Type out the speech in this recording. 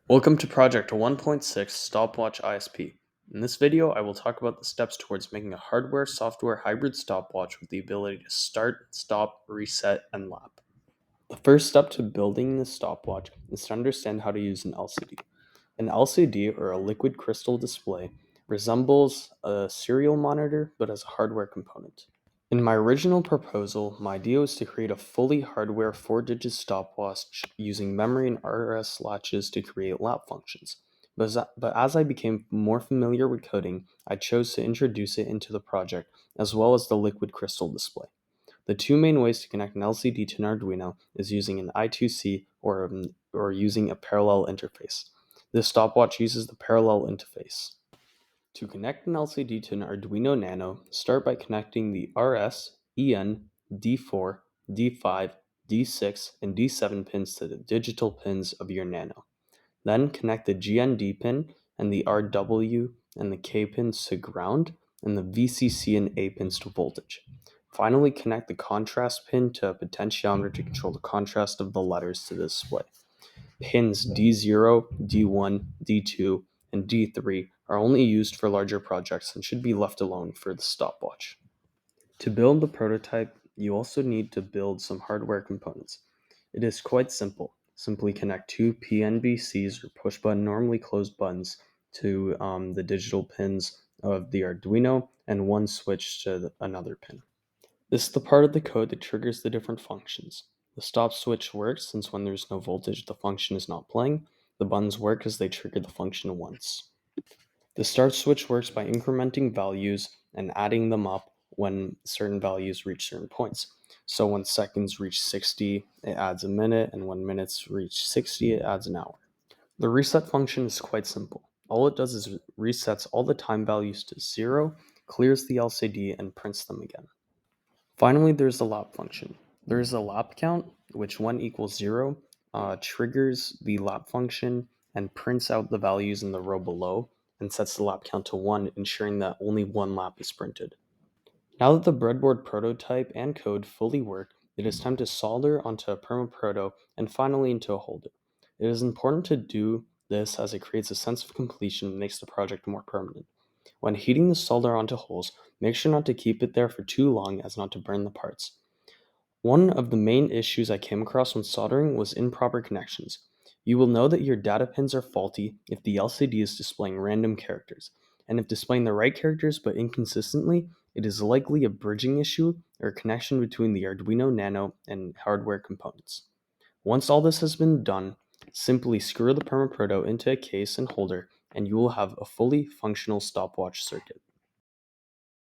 Welcome to Project 1.6 Stopwatch ISP. In this video, I will talk about the steps towards making a hardware-software hybrid stopwatch with the ability to start, stop, reset, and lap. The first step to building this stopwatch is to understand how to use an LCD. An LCD, or a liquid crystal display, resembles a serial monitor but as a hardware component. In my original proposal, my idea was to create a fully hardware 4-digit stopwatch using memory and RS latches to create lap functions. But as I became more familiar with coding, I chose to introduce it into the project, as well as the liquid crystal display. The two main ways to connect an LCD to an Arduino is using an I2C or using a parallel interface. This stopwatch uses the parallel interface. To connect an LCD to an Arduino Nano, start by connecting the RS, EN, D4, D5, D6, and D7 pins to the digital pins of your Nano. Then connect the GND pin and the RW and the K pins to ground and the VCC and A pins to voltage. Finally, connect the contrast pin to a potentiometer to control the contrast of the letters to the display. Pins D0, D1, D2, and D3 are only used for larger projects and should be left alone for the stopwatch. To build the prototype, you also need to build some hardware components. It is quite simple. Simply connect two PNBCs or push button normally closed buttons to the digital pins of the Arduino and one switch to another pin. This is the part of the code that triggers the different functions. The stop switch works since when there's no voltage, the function is not playing. The buttons work as they trigger the function once. The start switch works by incrementing values and adding them up when certain values reach certain points. So when seconds reach 60, it adds a minute, and when minutes reach 60, it adds an hour. The reset function is quite simple. All it does is resets all the time values to 0, clears the LCD, and prints them again. Finally, there's the lap function. There's a lap count, which when equals 0, triggers the lap function and prints out the values in the row below and sets the lap count to 1, ensuring that only one lap is printed. Now that the breadboard prototype and code fully work, it is time to solder onto a permaproto and finally into a holder. It is important to do this as it creates a sense of completion and makes the project more permanent. When heating the solder onto holes, make sure not to keep it there for too long as not to burn the parts. One of the main issues I came across when soldering was improper connections. You will know that your data pins are faulty if the LCD is displaying random characters, and if displaying the right characters but inconsistently, it is likely a bridging issue or a connection between the Arduino Nano and hardware components. Once all this has been done, simply screw the permaproto into a case and holder, and you will have a fully functional stopwatch circuit.